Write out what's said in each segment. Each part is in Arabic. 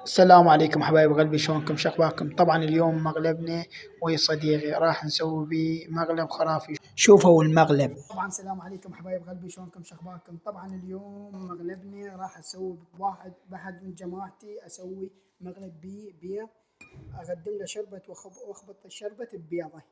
السلام عليكم حبايب قلبي، شلونكم شخباركم؟ طبعا اليوم مغلبنا ويا صديقي راح نسوي بيه مقلب خرافي. شوفوا المقلب. طبعا السلام عليكم حبايب قلبي، شلونكم شخباركم؟ طبعا اليوم مغلبنا راح اسوي بواحد من جماعتي، اسوي مقلب بيه بيض، اقدم له شربة واخبط الشربة ببيضة.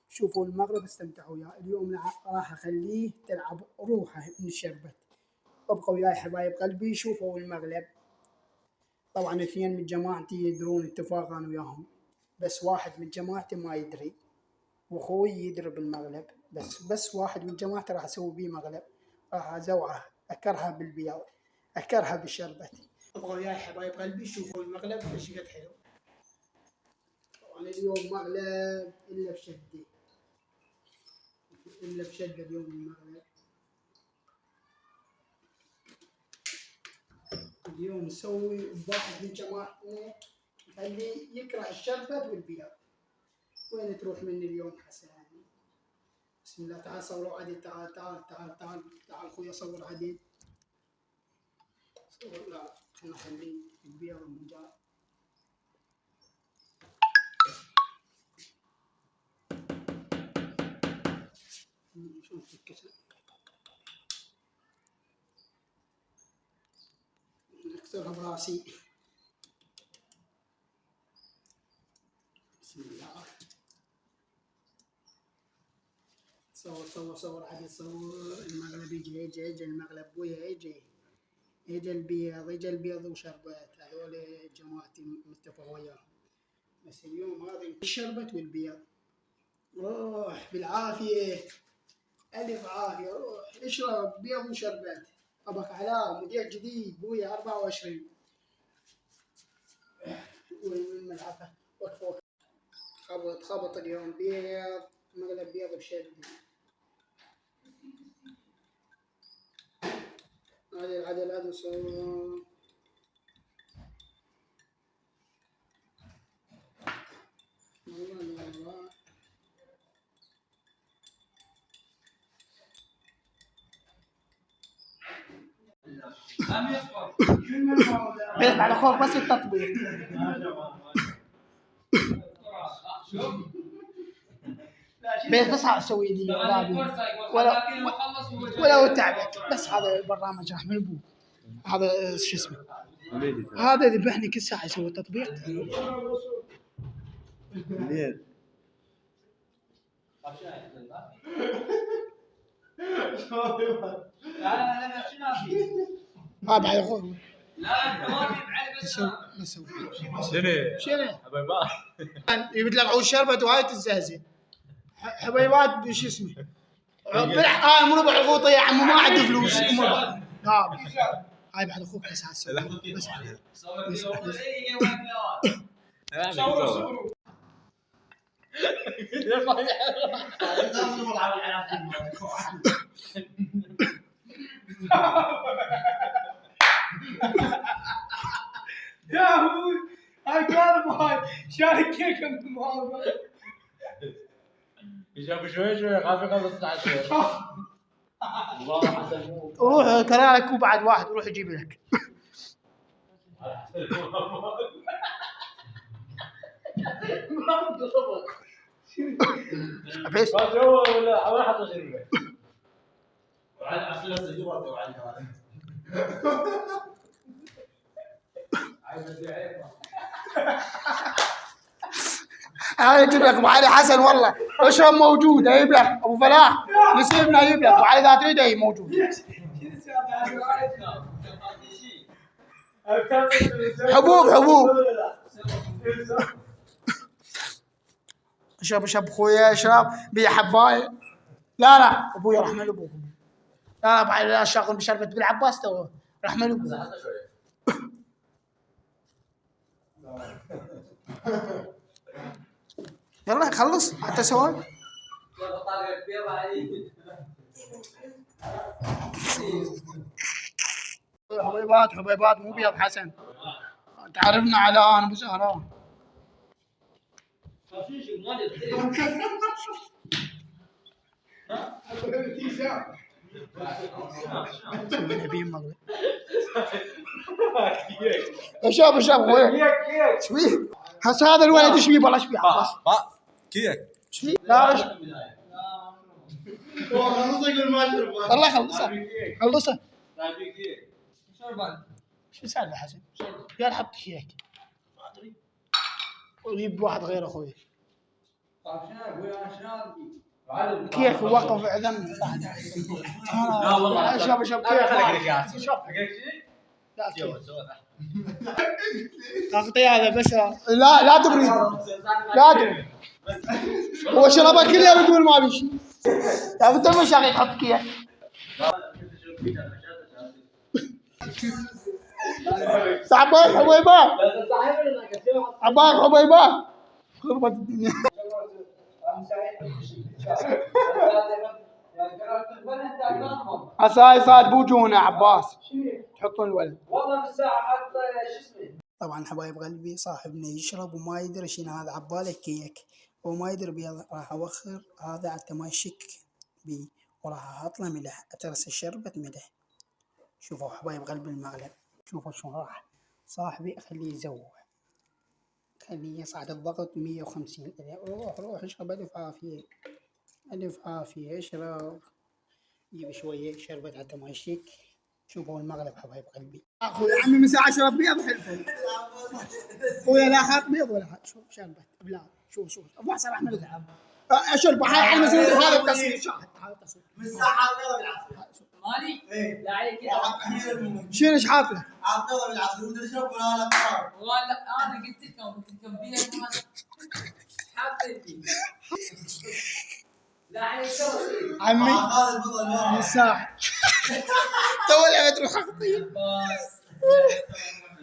شوفوا المقلب، استمتعوا وياه. اليوم راح اخليه تلعب روحه من الشربة. ابقوا وياي حبايب قلبي، شوفوا المقلب. طبعا اثنين من جماعتي يدرون اتفاق انا وياهم، بس واحد من جماعتي ما يدري، واخوي يدري بالمغلب. بس واحد من جماعتي راح اسوي بيه مغلب، راح ازوعه، اكرها بالبياض، اكرها بالشربة. ابغوا وياي حبايب قلبي، شوفوا المغلب ايش قد حلو. طبعا اليوم مغلب الا بشده، الا بشده اليوم المغلب. اليوم نسوي بواحد من جماعتنا خليه يكره الشربة والبياض. وين تروح مني اليوم حسن؟ بسم الله. تعال صوروا عديد، تعال اخوي صور عديد. صور. لا خلنا نخليه البيض من جار. شوف الكسر، نكسرها براسي. بسم الله. صور عديد، صور المغلب. يجي المغلب ويا يجي البيض وشربات. هذول جماعتي متفق وياهم، بس اليوم هذا الشربت والبيض. روح بالعافية، ألف عافية، روح اشرب بيض وشربات. أبك علاء مذيع جديد بويا 24. والملعقة وقف خبط اليوم بيض، مقلب بيض بشد. عدل صور. والله بيت على خوف بس التطبيق. بيت بس اسوي لي ولا تعبت. بس هذا البرنامج راح من ابوه، هذا شو اسمه، هذا ذبحني كل ساعه يسوي تطبيق. ها بعد اخوه. لا بسوي شنو حبيبات يبتلعوا الشربة وهاي تزهزه. حبيبات شو اسمه، مربع الغوطه يا عمو، ما عنده فلوس. مربع هاي بعد اخوك بس يا ابوي هاي كارب، هاي شارك كيك المهارة. يجاب شوي خاف يخلص العشاء. روح ترى لك وبعد واحد روح يجيب لك. بس هو ولا اول حط شربه وعلى عسل سجوات وعلى انا اجيب لك ابو علي حسن، والله اشرب موجود. اجيب لك ابو فلاح يسيبنا، اجيب لك ابو علي ذات ريده موجود. حبوب اشرب خويا، اشرب بيا حبايه. لا ابوي رحمه ابوك. لا ابو علي لا شغل بشربة بالعباس تو رحمه ابوك. يلا خلص حتى سوى. حبيبات مو بيض حسن، تعرفنا على انا ابو زهران. نبي مغلب. شوف اخوي ايش فيه؟ هسه هذا الولد ايش فيه؟ والله ايش فيه عباس؟ كيك ايش فيه؟ لا ايش والله خلصها شو السالفه حسن؟ قال حط كيك وجيب واحد غير اخوي كيك وقف عدم لا والله شوف كيك لا تغطي هذا بس لا تبرد لا تبرد هو شربها كلها بيقول ما بيش يا انت مش شاغي تحط كيك عباس حبيبات عباس حبيبات خربت الدنيا عساي صاد بوجونا عباس تحطون الولد والله بالساعة حط شو اسمه. طبعا حبايب قلبي صاحبنا يشرب وما يدري شنو هذا عباله كيك وما يدري بيه راح اوخر هذا حتى ما يشك بي وراح احط له ملح اترس شربت ملح. شوفوا حبايب قلبي المقلب شوفوا شلون راح صاحبي اخليه يزوع خليه يصعد الضغط 150 روح اشرب الف عافيه الف عافيه اشرب جيب شويه شربت حتى ما يشك. شوفوا المغرب حبايب قلبي اخوي يا عمي من ساعه شرب بيض حلو اخويا لا حاط بيض ولا حاط شوف شربت بلا شوف ابو حسن احمد اشرب هاي المسؤول هذا التصوير شاهد هذا التصوير من ساعه بيض بالعصير مالي لا عليك شنو ايش حاط له؟ حاط بيض بالعصير ودي تشرب ولا لا ولا انا قلت لكم بيض حاط لي لا عليك عمي من ساعه تو لعبه تروح خطيه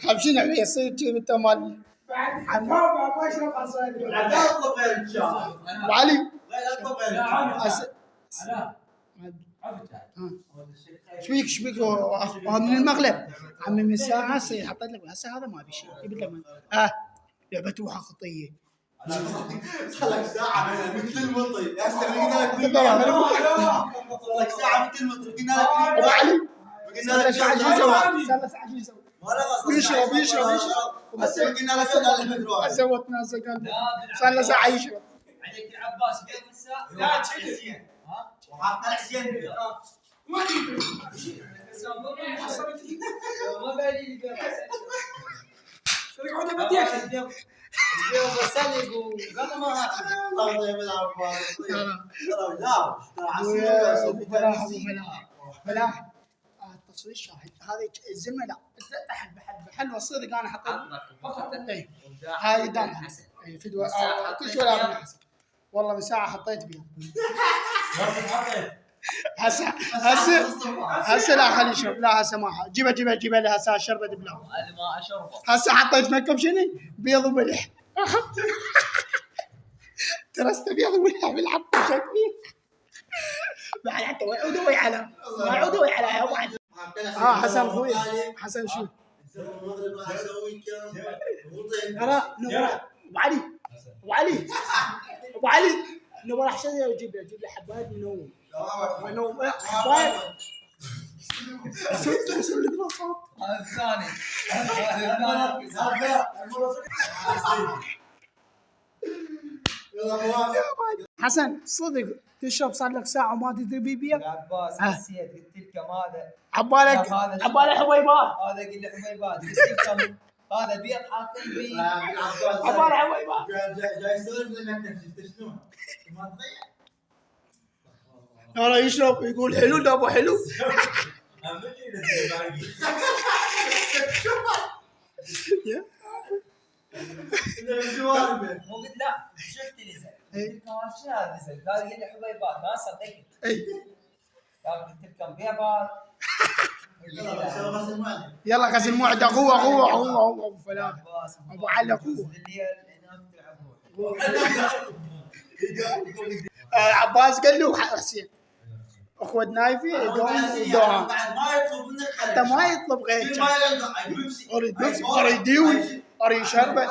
حبشين عليه يصير تجيب انت مال بعد ما اشرب عصاير لا اطلب غير ان شاء الله ابو علي لا اطلب غير ان شاء الله ايش فيك هذا من المغلب عمي من ساعه صير حطيت لك هسه هذا ما في شيء جبت لك لعبه روحه خطيه صار لك ساعه مثل المطي هسه صار لك ساعه مثل المطي قلنا لك ابو علي قلنا لك ساعه شو يسوي؟ صار له ساعه شو يسوي؟ يشرب هسه قلنا لك زودنا قال صار له ساعه يشرب عليك العباس بيض من ساعه لا زين ها وحاط طلع زين بيض ما تدري ما بالي البيض شو يقعد بديك البيض بسلق وقبل ما اكل الله يا العباس لا التصوير شاهد هذه الزلمه لا حلوه صدق انا حطيت هاي دام اي فدوه كل شيء ولا حسن والله من ساعه حطيت بيها هسه لا خلي يشرب لا هسه ما جيبها لها هسه شربت بلا انا ما اشربه هسه حطيت مكب شنو بيض وملح ترست بيض وملح بالعطش شكلي بعد حتى وعودوي على يا ابو علي حسن اخوي حسن شو المغرب راح اسوي ترى نبغى ابو علي نبغى راح اجيب له حبايات منوم حبايات سوي لك نصات الثاني حسن صدق تشرب صار لك ساعه وما تدري بيبيا عباس نسيت قلت لكم هذا عبالك حبيبات هذا قل لي حبيبات قلت لكم هذا بيض حاطين فيه عبالك حبيبات جاي يسولف لنا انت شنو ما تضيع لا يشرب يقول حلو ده ابو حلو مو قلت لا شفت نزل قلت لكم شنو هذا نزل قال لي حبيبات ما صدقت قلت لكم بيضات يلا غسل معده هو ابو فلان ابو علي اخوه عباس قال له حسين اخوة نايفي دوها بعد ما يطلب منك حتى ما يطلب غير ما اريد بيبسي اريد ديوي اريد شربت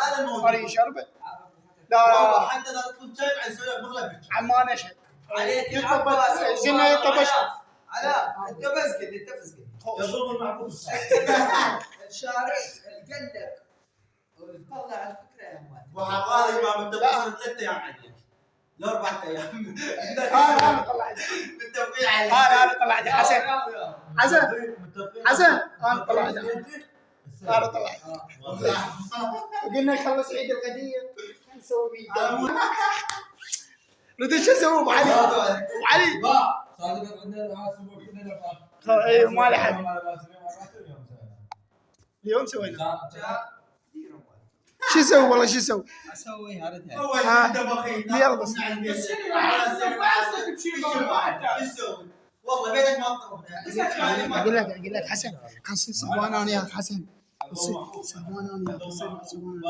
لا حتى لا تطلب شاي بعد يسوي لك مغلب عمان اشهد عليك عباس زين يطلب علاء انت بس قد انت بس قد يظل المعقول الشارع القلق وطلع الفكره يا ولد وحقالي ما متفقين 3 ايام عليك لا 4 ايام انا طلعت متفقين عليك انا طلعت حسن حسن انا طلعت انا طلعت قلنا نخلص عيد القدير نسوي بيه ردوا شو اسوي ابو علي ابو علي صادق عندنا اسبوع ايوه ما لحق اليوم سوينا شو اسوي والله شو اسوي؟ اسوي هردها هو بخيل يلا بس والله بيتك ما تطربنا اقول لك حسن خلص صبان انا وياك حسن صبان انا وياك صبان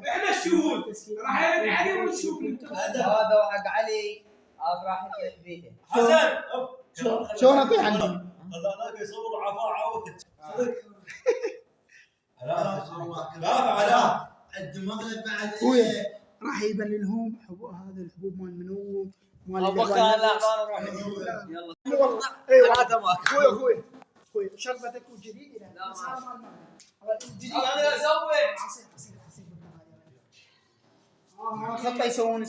احنا الشهود راح يرد علي ونشوف هذا حق علي هذا راح يطيح به حسن شلون اطيح عندي؟ خلاك يصور عفاعه لا عند مغلب بعد خويا راح يبن لهم هذا الحبوب مال منو مال ابغى لا نروح يلا والله ايوه ثلاثة ماك خويا شربتك وجديد لا ما جديد انا اسوي خطه يسوون